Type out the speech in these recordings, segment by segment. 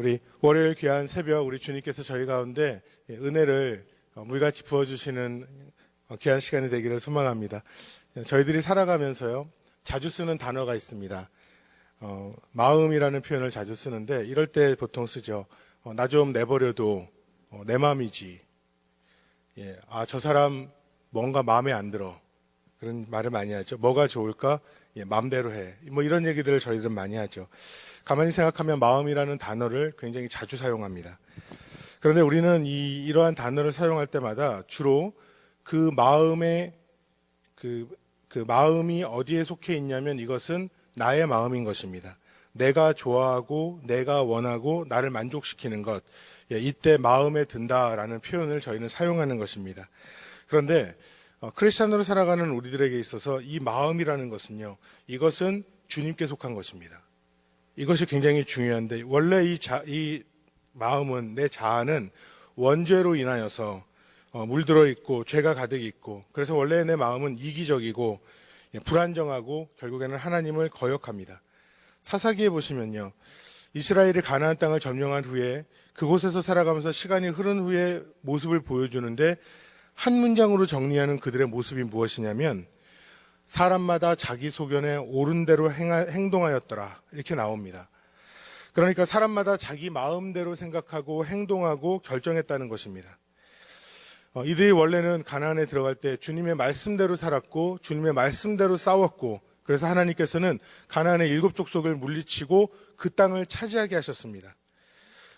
우리 월요일 귀한 새벽 우리 주님께서 저희 가운데 은혜를 물같이 부어주시는 귀한 시간이 되기를 소망합니다. 저희들이 살아가면서요, 자주 쓰는 단어가 있습니다. 마음이라는 표현을 자주 쓰는데 이럴 때 보통 쓰죠. 나 좀 내버려도 내 마음이지. 저 사람 뭔가 마음에 안 들어. 그런 말을 많이 하죠. 뭐가 좋을까? 마음대로 해. 뭐 이런 얘기들을 저희들은 많이 하죠. 가만히 생각하면 마음이라는 단어를 굉장히 자주 사용합니다. 그런데 우리는 이러한 단어를 사용할 때마다 주로 그 마음의 그 마음이 어디에 속해 있냐면 이것은 나의 마음인 것입니다. 내가 좋아하고 내가 원하고 나를 만족시키는 것, 이때 마음에 든다라는 표현을 저희는 사용하는 것입니다. 그런데 크리스찬으로 살아가는 우리들에게 있어서 이 마음이라는 것은요, 이것은 주님께 속한 것입니다. 이것이 굉장히 중요한데, 원래 이 마음은, 내 자아는 원죄로 인하여서 물들어 있고 죄가 가득 있고, 그래서 원래 내 마음은 이기적이고 불안정하고 결국에는 하나님을 거역합니다. 사사기에 보시면요, 이스라엘이 가나안 땅을 점령한 후에 그곳에서 살아가면서 시간이 흐른 후에 모습을 보여주는데, 한 문장으로 정리하는 그들의 모습이 무엇이냐면 사람마다 자기 소견에 옳은 대로 행동하였더라, 이렇게 나옵니다. 그러니까 사람마다 자기 마음대로 생각하고 행동하고 결정했다는 것입니다. 이들이 원래는 가나안에 들어갈 때 주님의 말씀대로 살았고 주님의 말씀대로 싸웠고, 그래서 하나님께서는 가나안의 7 족속을 물리치고 그 땅을 차지하게 하셨습니다.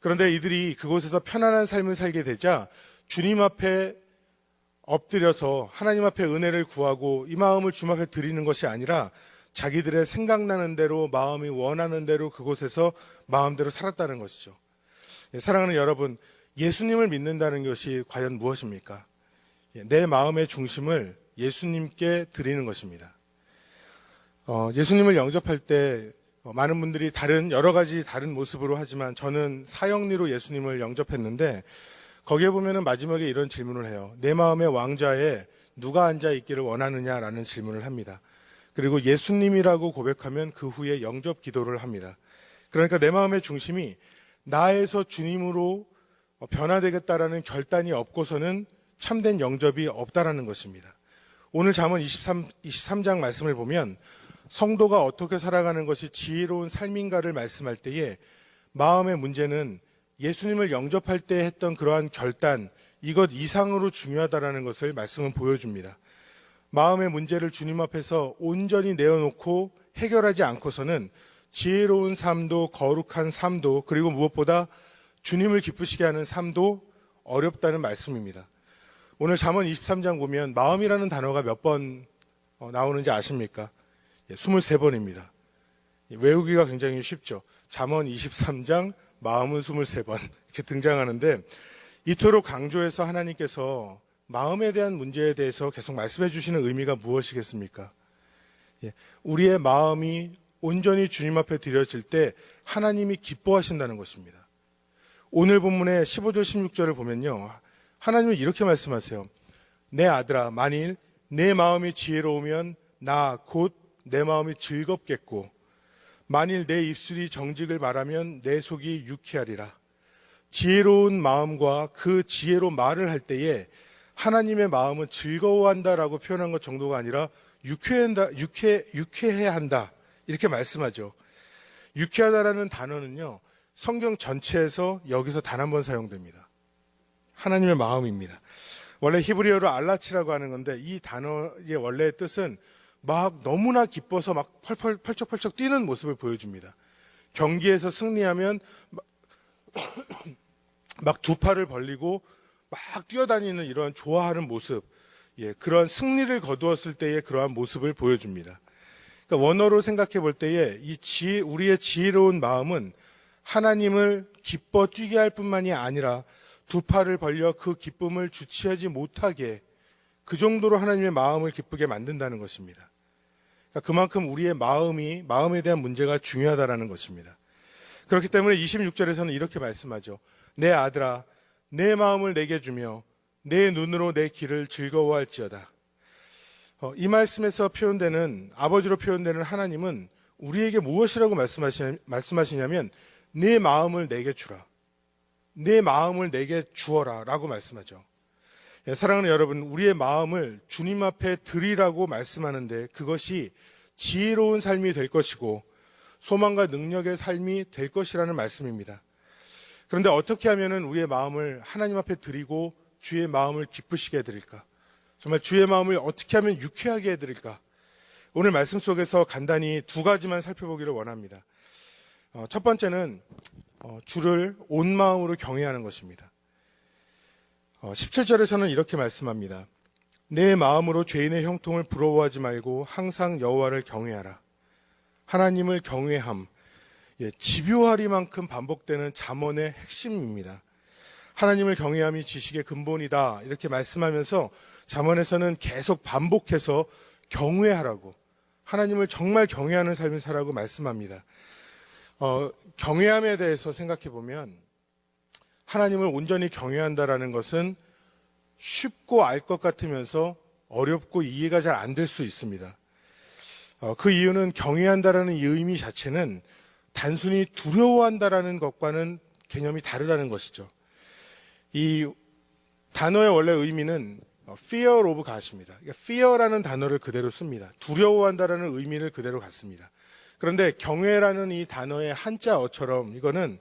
그런데 이들이 그곳에서 편안한 삶을 살게 되자 주님 앞에 엎드려서 하나님 앞에 은혜를 구하고 이 마음을 주님 앞에 드리는 것이 아니라 자기들의 생각나는 대로, 마음이 원하는 대로 그곳에서 마음대로 살았다는 것이죠. 사랑하는 여러분, 예수님을 믿는다는 것이 과연 무엇입니까? 내 마음의 중심을 예수님께 드리는 것입니다. 예수님을 영접할 때 많은 분들이 여러 가지 다른 모습으로 하지만 저는 사형리로 예수님을 영접했는데, 거기에 보면은 마지막에 이런 질문을 해요. 내 마음의 왕좌에 누가 앉아 있기를 원하느냐라는 질문을 합니다. 그리고 예수님이라고 고백하면 그 후에 영접 기도를 합니다. 그러니까 내 마음의 중심이 나에서 주님으로 변화되겠다라는 결단이 없고서는 참된 영접이 없다라는 것입니다. 오늘 잠언 23장 말씀을 보면 성도가 어떻게 살아가는 것이 지혜로운 삶인가를 말씀할 때에 마음의 문제는 예수님을 영접할 때 했던 그러한 결단, 이것 이상으로 중요하다라는 것을 말씀은 보여줍니다. 마음의 문제를 주님 앞에서 온전히 내어놓고 해결하지 않고서는 지혜로운 삶도, 거룩한 삶도, 그리고 무엇보다 주님을 기쁘시게 하는 삶도 어렵다는 말씀입니다. 오늘 잠언 23장 보면 마음이라는 단어가 몇 번 나오는지 아십니까? 23번입니다. 외우기가 굉장히 쉽죠. 잠언 23장 마음은 23번 이렇게 등장하는데, 이토록 강조해서 하나님께서 마음에 대한 문제에 대해서 계속 말씀해 주시는 의미가 무엇이겠습니까? 우리의 마음이 온전히 주님 앞에 드려질 때 하나님이 기뻐하신다는 것입니다. 오늘 본문의 15절 16절을 보면요, 하나님은 이렇게 말씀하세요. 내 아들아, 만일 내 마음이 지혜로우면 나 곧 내 마음이 즐겁겠고, 만일 내 입술이 정직을 말하면 내 속이 유쾌하리라. 지혜로운 마음과 그 지혜로 말을 할 때에 하나님의 마음은 즐거워한다라고 표현한 것 정도가 아니라 유쾌해야 한다, 이렇게 말씀하죠. 유쾌하다라는 단어는요, 성경 전체에서 여기서 단 한 번 사용됩니다. 하나님의 마음입니다. 원래 히브리어로 알라치라고 하는 건데, 이 단어의 원래의 뜻은 막 너무나 기뻐서 막 펄쩍펄쩍 뛰는 모습을 보여줍니다. 경기에서 승리하면 막 두 팔을 벌리고 막 뛰어다니는 이러한 좋아하는 모습, 그러한 승리를 거두었을 때의 그러한 모습을 보여줍니다. 그러니까 원어로 생각해 볼 때에 우리의 지혜로운 마음은 하나님을 기뻐 뛰게 할 뿐만이 아니라 두 팔을 벌려 그 기쁨을 주체하지 못하게, 그 정도로 하나님의 마음을 기쁘게 만든다는 것입니다. 그러니까 그만큼 우리의 마음에 대한 문제가 중요하다라는 것입니다. 그렇기 때문에 26절에서는 이렇게 말씀하죠. 내 아들아, 내 마음을 내게 주며 내 눈으로 내 길을 즐거워할지어다. 이 말씀에서 표현되는 아버지로 표현되는 하나님은 우리에게 무엇이라고 말씀하시냐면 내 마음을 내게 주라. 내 마음을 내게 주어라 라고 말씀하죠. 사랑하는 여러분, 우리의 마음을 주님 앞에 드리라고 말씀하는데 그것이 지혜로운 삶이 될 것이고 소망과 능력의 삶이 될 것이라는 말씀입니다. 그런데 어떻게 하면 우리의 마음을 하나님 앞에 드리고 주의 마음을 기쁘시게 해드릴까? 정말 주의 마음을 어떻게 하면 유쾌하게 해드릴까? 오늘 말씀 속에서 간단히 두 가지만 살펴보기를 원합니다. 첫 번째는 주를 온 마음으로 경외하는 것입니다. 17절에서는 이렇게 말씀합니다. 내 마음으로 죄인의 형통을 부러워하지 말고 항상 여호와를 경외하라. 하나님을 경외함, 집요하리만큼 반복되는 잠언의 핵심입니다. 하나님을 경외함이 지식의 근본이다 이렇게 말씀하면서 잠언에서는 계속 반복해서 경외하라고, 하나님을 정말 경외하는 삶을 살라고 말씀합니다. 경외함에 대해서 생각해 보면 하나님을 온전히 경외한다라는 것은 쉽고 알 것 같으면서 어렵고 이해가 잘 안 될 수 있습니다. 그 이유는 경외한다라는 이 의미 자체는 단순히 두려워한다라는 것과는 개념이 다르다는 것이죠. 이 단어의 원래 의미는 fear of God입니다. fear라는 단어를 그대로 씁니다. 두려워한다라는 의미를 그대로 갖습니다. 그런데 경외라는 이 단어의 한자어처럼 이거는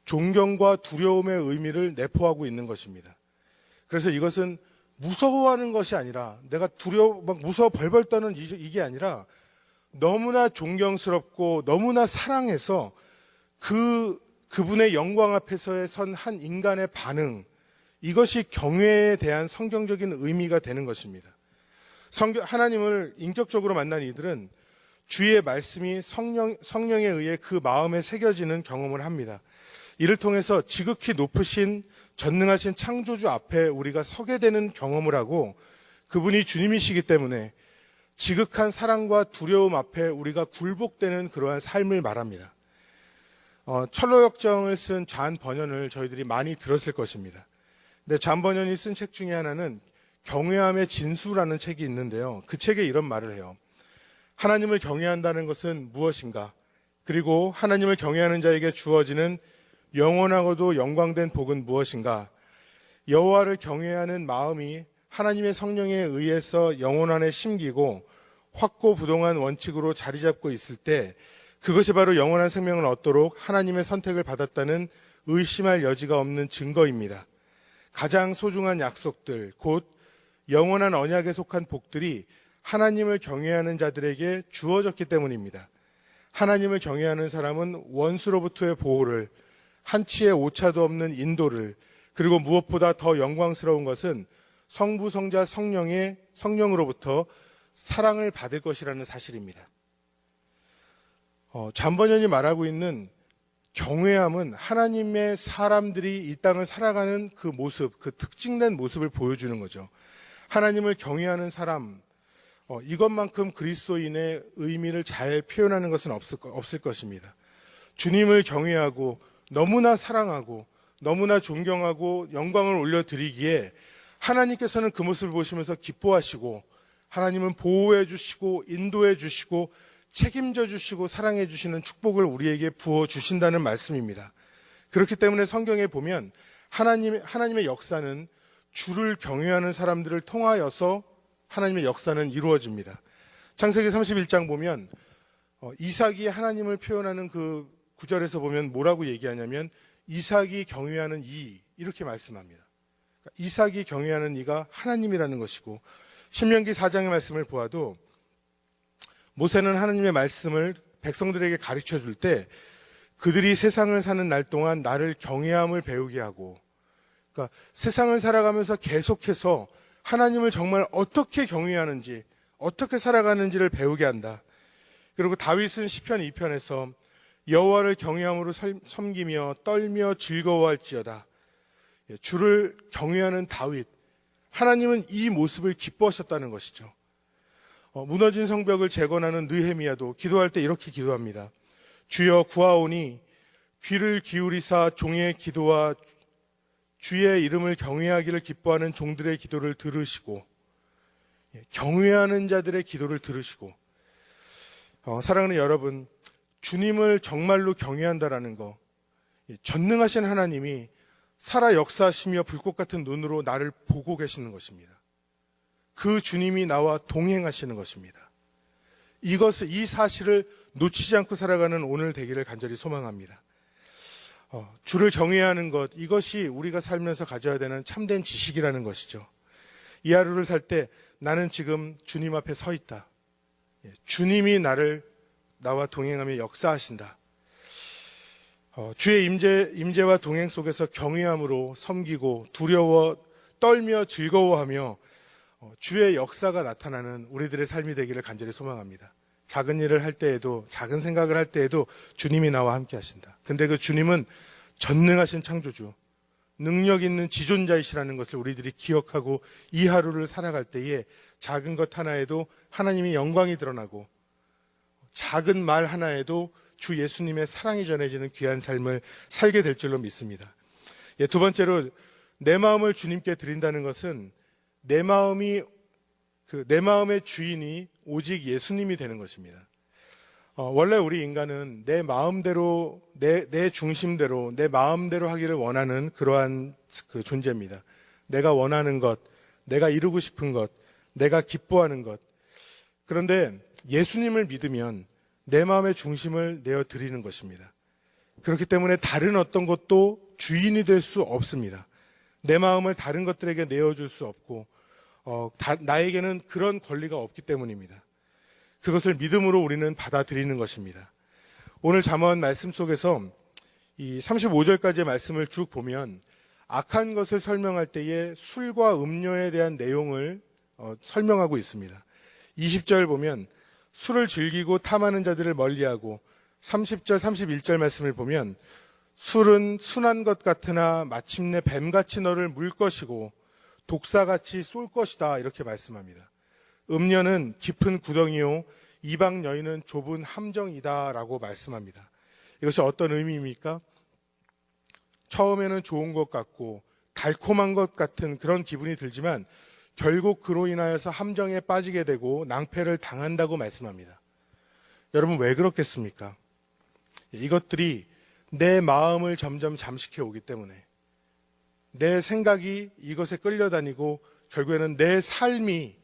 존경과 두려움의 의미를 내포하고 있는 것입니다. 그래서 이것은 무서워하는 것이 아니라 내가 막 무서워 벌벌 떠는 이게 아니라 너무나 존경스럽고 너무나 사랑해서 그분의 영광 앞에서의 선 한 인간의 반응, 이것이 경외에 대한 성경적인 의미가 되는 것입니다. 하나님을 인격적으로 만난 이들은 주의 말씀이 성령에 의해 그 마음에 새겨지는 경험을 합니다. 이를 통해서 지극히 높으신 전능하신 창조주 앞에 우리가 서게 되는 경험을 하고 그분이 주님이시기 때문에 지극한 사랑과 두려움 앞에 우리가 굴복되는 그러한 삶을 말합니다. 철로역정을 쓴 잔 번연을 저희들이 많이 들었을 것입니다. 근데 잔 번연이 쓴 책 중에 하나는 경외함의 진수라는 책이 있는데요. 그 책에 이런 말을 해요. 하나님을 경외한다는 것은 무엇인가? 그리고 하나님을 경외하는 자에게 주어지는 영원하고도 영광된 복은 무엇인가? 여호와를 경외하는 마음이 하나님의 성령에 의해서 영혼 안에 심기고 확고부동한 원칙으로 자리 잡고 있을 때 그것이 바로 영원한 생명을 얻도록 하나님의 선택을 받았다는 의심할 여지가 없는 증거입니다. 가장 소중한 약속들, 곧 영원한 언약에 속한 복들이 하나님을 경외하는 자들에게 주어졌기 때문입니다. 하나님을 경외하는 사람은 원수로부터의 보호를, 한치의 오차도 없는 인도를, 그리고 무엇보다 더 영광스러운 것은 성부, 성자, 성령으로부터 사랑을 받을 것이라는 사실입니다. 잠번연이 말하고 있는 경외함은 하나님의 사람들이 이 땅을 살아가는 그 모습, 그 특징된 모습을 보여주는 거죠. 하나님을 경외하는 사람, 이것만큼 그리스도인의 의미를 잘 표현하는 것은 없을 것입니다. 주님을 경외하고 너무나 사랑하고 너무나 존경하고 영광을 올려드리기에 하나님께서는 그 모습을 보시면서 기뻐하시고 하나님은 보호해 주시고 인도해 주시고 책임져 주시고 사랑해 주시는 축복을 우리에게 부어 주신다는 말씀입니다. 그렇기 때문에 성경에 보면 하나님의 역사는 주를 경외하는 사람들을 통하여서 하나님의 역사는 이루어집니다. 창세기 31장 보면 이삭이 하나님을 표현하는 그 구절에서 보면 뭐라고 얘기하냐면 이삭이 경외하는 이 이렇게 말씀합니다. 그러니까 이삭이 경외하는 이가 하나님이라는 것이고 신명기 4장의 말씀을 보아도 모세는 하나님의 말씀을 백성들에게 가르쳐 줄 때 그들이 세상을 사는 날 동안 나를 경외함을 배우게 하고, 그러니까 세상을 살아가면서 계속해서 하나님을 정말 어떻게 경외하는지, 어떻게 살아가는지를 배우게 한다. 그리고 다윗은 시편 2편에서 여호와를 경외함으로 섬기며 떨며 즐거워할지어다. 주를 경외하는 다윗, 하나님은 이 모습을 기뻐하셨다는 것이죠. 무너진 성벽을 재건하는 느헤미야도 기도할 때 이렇게 기도합니다. 주여 구하오니 귀를 기울이사 종의 기도와 주의 이름을 경외하기를 기뻐하는 종들의 기도를 들으시고, 경외하는 자들의 기도를 들으시고, 사랑하는 여러분, 주님을 정말로 경외한다라는 거, 전능하신 하나님이 살아 역사하시며 불꽃 같은 눈으로 나를 보고 계시는 것입니다. 그 주님이 나와 동행하시는 것입니다. 이 사실을 놓치지 않고 살아가는 오늘 되기를 간절히 소망합니다. 주를 경외하는 것, 이것이 우리가 살면서 가져야 되는 참된 지식이라는 것이죠. 이 하루를 살 때 나는 지금 주님 앞에 서 있다. 주님이 나와 동행하며 역사하신다. 주의 임재와 동행 속에서 경외함으로 섬기고 두려워 떨며 즐거워하며 주의 역사가 나타나는 우리들의 삶이 되기를 간절히 소망합니다. 작은 일을 할 때에도, 작은 생각을 할 때에도 주님이 나와 함께 하신다. 근데 그 주님은 전능하신 창조주, 능력 있는 지존자이시라는 것을 우리들이 기억하고 이 하루를 살아갈 때에 작은 것 하나에도 하나님의 영광이 드러나고 작은 말 하나에도 주 예수님의 사랑이 전해지는 귀한 삶을 살게 될 줄로 믿습니다. 두 번째로, 내 마음을 주님께 드린다는 것은 내 마음의 주인이 오직 예수님이 되는 것입니다. 원래 우리 인간은 내 마음대로, 내 중심대로, 내 마음대로 하기를 원하는 그러한 그 존재입니다. 내가 원하는 것, 내가 이루고 싶은 것, 내가 기뻐하는 것. 그런데 예수님을 믿으면 내 마음의 중심을 내어 드리는 것입니다. 그렇기 때문에 다른 어떤 것도 주인이 될 수 없습니다. 내 마음을 다른 것들에게 내어줄 수 없고, 나에게는 그런 권리가 없기 때문입니다. 그것을 믿음으로 우리는 받아들이는 것입니다. 오늘 잠언 말씀 속에서 이 35절까지의 말씀을 쭉 보면 악한 것을 설명할 때에 술과 음료에 대한 내용을 설명하고 있습니다. 20절 보면 술을 즐기고 탐하는 자들을 멀리하고, 30절, 31절 말씀을 보면 술은 순한 것 같으나 마침내 뱀같이 너를 물 것이고 독사같이 쏠 것이다, 이렇게 말씀합니다. 음녀는 깊은 구덩이요 이방 여인은 좁은 함정이다라고 말씀합니다. 이것이 어떤 의미입니까? 처음에는 좋은 것 같고 달콤한 것 같은 그런 기분이 들지만 결국 그로 인하여서 함정에 빠지게 되고 낭패를 당한다고 말씀합니다. 여러분, 왜 그렇겠습니까? 이것들이 내 마음을 점점 잠식해 오기 때문에, 내 생각이 이것에 끌려다니고 결국에는 내 삶이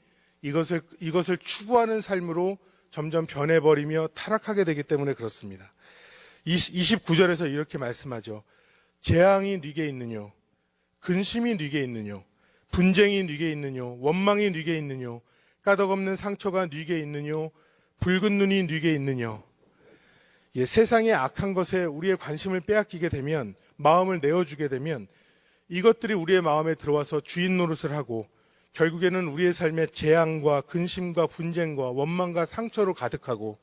이것을 추구하는 삶으로 점점 변해버리며 타락하게 되기 때문에 그렇습니다. 29절에서 이렇게 말씀하죠. 재앙이 네게 있느뇨, 근심이 네게 있느뇨, 분쟁이 네게 있느뇨, 원망이 네게 있느뇨, 까닭없는 상처가 네게 있느뇨, 붉은 눈이 네게 있느뇨. 세상의 악한 것에 우리의 관심을 빼앗기게 되면, 마음을 내어주게 되면 이것들이 우리의 마음에 들어와서 주인 노릇을 하고 결국에는 우리의 삶에 재앙과 근심과 분쟁과 원망과 상처로 가득하고,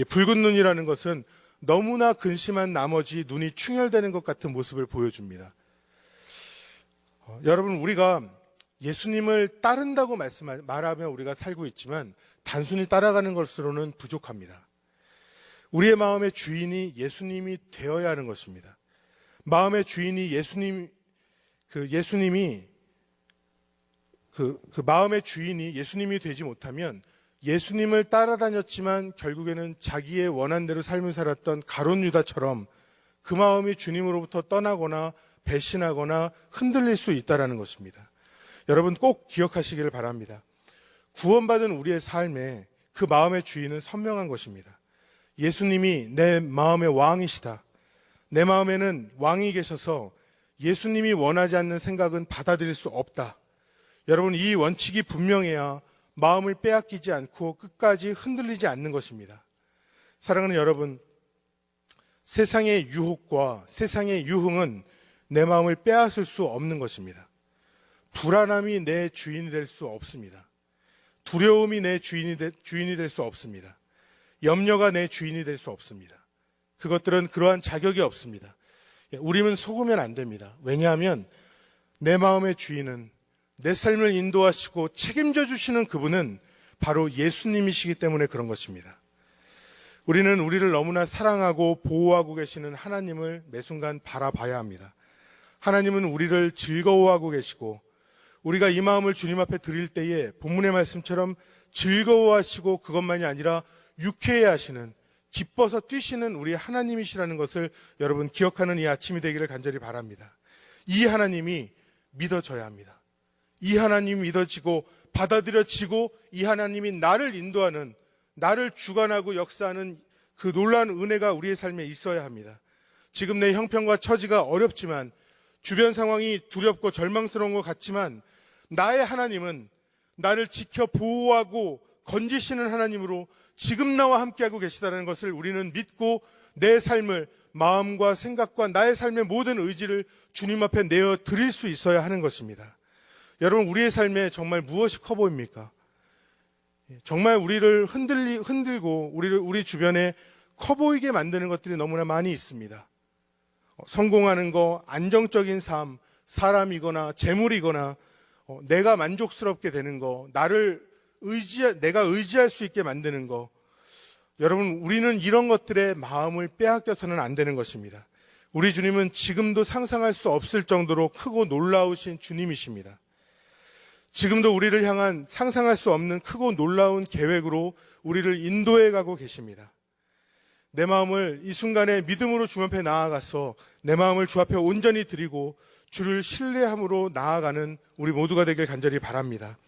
붉은 눈이라는 것은 너무나 근심한 나머지 눈이 충혈되는 것 같은 모습을 보여줍니다. 여러분, 우리가 예수님을 따른다고 말하며 우리가 살고 있지만 단순히 따라가는 것으로는 부족합니다. 우리의 마음의 주인이 예수님이 되어야 하는 것입니다. 마음의 주인이 마음의 주인이 예수님이 되지 못하면, 예수님을 따라다녔지만 결국에는 자기의 원한 대로 삶을 살았던 가룟 유다처럼 그 마음이 주님으로부터 떠나거나 배신하거나 흔들릴 수 있다는 것입니다. 여러분, 꼭 기억하시기를 바랍니다. 구원받은 우리의 삶에 그 마음의 주인은 선명한 것입니다. 예수님이 내 마음의 왕이시다. 내 마음에는 왕이 계셔서 예수님이 원하지 않는 생각은 받아들일 수 없다. 여러분, 이 원칙이 분명해야 마음을 빼앗기지 않고 끝까지 흔들리지 않는 것입니다. 사랑하는 여러분, 세상의 유혹과 세상의 유흥은 내 마음을 빼앗을 수 없는 것입니다. 불안함이 내 주인이 될 수 없습니다. 두려움이 내 주인이 될 수 없습니다. 염려가 내 주인이 될 수 없습니다. 그것들은 그러한 자격이 없습니다. 우리는 속으면 안 됩니다. 왜냐하면 내 마음의 주인은, 내 삶을 인도하시고 책임져 주시는 그분은 바로 예수님이시기 때문에 그런 것입니다. 우리는 우리를 너무나 사랑하고 보호하고 계시는 하나님을 매 순간 바라봐야 합니다. 하나님은 우리를 즐거워하고 계시고 우리가 이 마음을 주님 앞에 드릴 때에 본문의 말씀처럼 즐거워하시고 그것만이 아니라 유쾌해 하시는, 기뻐서 뛰시는 우리 하나님이시라는 것을 여러분 기억하는 이 아침이 되기를 간절히 바랍니다. 이 하나님이 믿어져야 합니다. 이 하나님이 믿어지고 받아들여지고 이 하나님이 나를 인도하는, 나를 주관하고 역사하는 그 놀라운 은혜가 우리의 삶에 있어야 합니다. 지금 내 형편과 처지가 어렵지만, 주변 상황이 두렵고 절망스러운 것 같지만, 나의 하나님은 나를 지켜 보호하고 건지시는 하나님으로 지금 나와 함께하고 계시다는 것을 우리는 믿고 내 삶을, 마음과 생각과 나의 삶의 모든 의지를 주님 앞에 내어 드릴 수 있어야 하는 것입니다. 여러분, 우리의 삶에 정말 무엇이 커 보입니까? 정말 우리를 흔들고 우리 주변에 커 보이게 만드는 것들이 너무나 많이 있습니다. 성공하는 거, 안정적인 삶, 사람이거나 재물이거나 내가 만족스럽게 되는 거, 내가 의지할 수 있게 만드는 거. 여러분, 우리는 이런 것들에 마음을 빼앗겨서는 안 되는 것입니다. 우리 주님은 지금도 상상할 수 없을 정도로 크고 놀라우신 주님이십니다. 지금도 우리를 향한 상상할 수 없는 크고 놀라운 계획으로 우리를 인도해 가고 계십니다. 내 마음을 이 순간에 믿음으로 주 앞에 나아가서 내 마음을 주 앞에 온전히 드리고 주를 신뢰함으로 나아가는 우리 모두가 되길 간절히 바랍니다.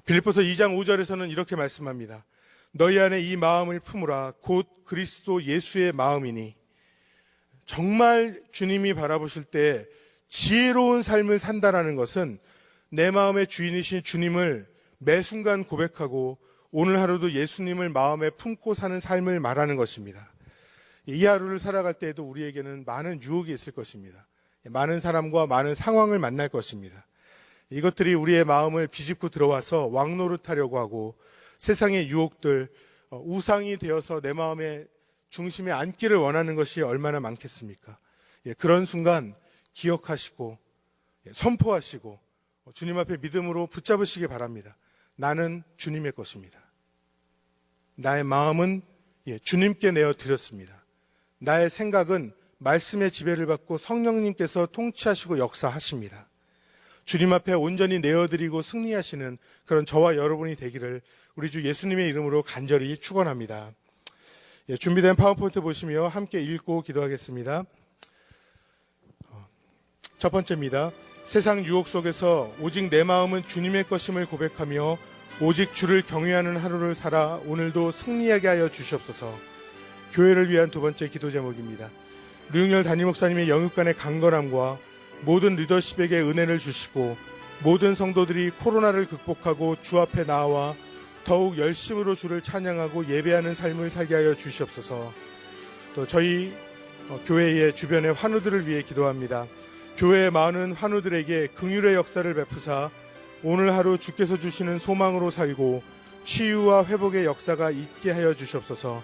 빌립보서 2장 5절에서는 이렇게 말씀합니다. 너희 안에 이 마음을 품으라. 곧 그리스도 예수의 마음이니. 정말 주님이 바라보실 때 지혜로운 삶을 산다라는 것은 내 마음의 주인이신 주님을 매 순간 고백하고 오늘 하루도 예수님을 마음에 품고 사는 삶을 말하는 것입니다. 이 하루를 살아갈 때에도 우리에게는 많은 유혹이 있을 것입니다. 많은 사람과 많은 상황을 만날 것입니다. 이것들이 우리의 마음을 비집고 들어와서 왕노릇하려고 하고 세상의 유혹들, 우상이 되어서 내 마음의 중심에 앉기를 원하는 것이 얼마나 많겠습니까? 그런 순간 기억하시고 선포하시고 주님 앞에 믿음으로 붙잡으시기 바랍니다. 나는 주님의 것입니다. 나의 마음은 주님께 내어드렸습니다. 나의 생각은 말씀의 지배를 받고 성령님께서 통치하시고 역사하십니다. 주님 앞에 온전히 내어드리고 승리하시는 그런 저와 여러분이 되기를 우리 주 예수님의 이름으로 간절히 축원합니다. 준비된 파워포인트 보시며 함께 읽고 기도하겠습니다. 첫 번째입니다. 세상 유혹 속에서 오직 내 마음은 주님의 것임을 고백하며 오직 주를 경외하는 하루를 살아 오늘도 승리하게 하여 주시옵소서. 교회를 위한 두 번째 기도 제목입니다. 류영열 담임 목사님의 영육간의 강건함과 모든 리더십에게 은혜를 주시고 모든 성도들이 코로나를 극복하고 주 앞에 나와 더욱 열심으로 주를 찬양하고 예배하는 삶을 살게 하여 주시옵소서. 또 저희 교회의 주변의 환우들을 위해 기도합니다. 교회의 많은 환우들에게 긍휼의 역사를 베푸사 오늘 하루 주께서 주시는 소망으로 살고 치유와 회복의 역사가 있게 하여 주시옵소서.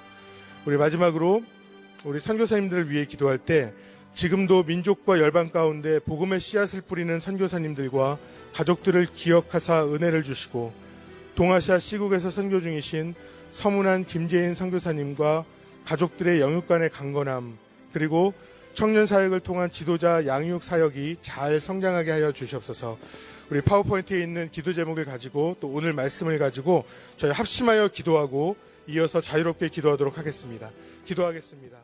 우리 마지막으로 우리 선교사님들을 위해 기도할 때 지금도 민족과 열방 가운데 복음의 씨앗을 뿌리는 선교사님들과 가족들을 기억하사 은혜를 주시고 동아시아 시국에서 선교 중이신 서문한 김재인 선교사님과 가족들의 영육간의 강건함, 그리고 청년 사역을 통한 지도자 양육 사역이 잘 성장하게 하여 주시옵소서. 우리 파워포인트에 있는 기도 제목을 가지고 또 오늘 말씀을 가지고 저희 합심하여 기도하고 이어서 자유롭게 기도하도록 하겠습니다. 기도하겠습니다.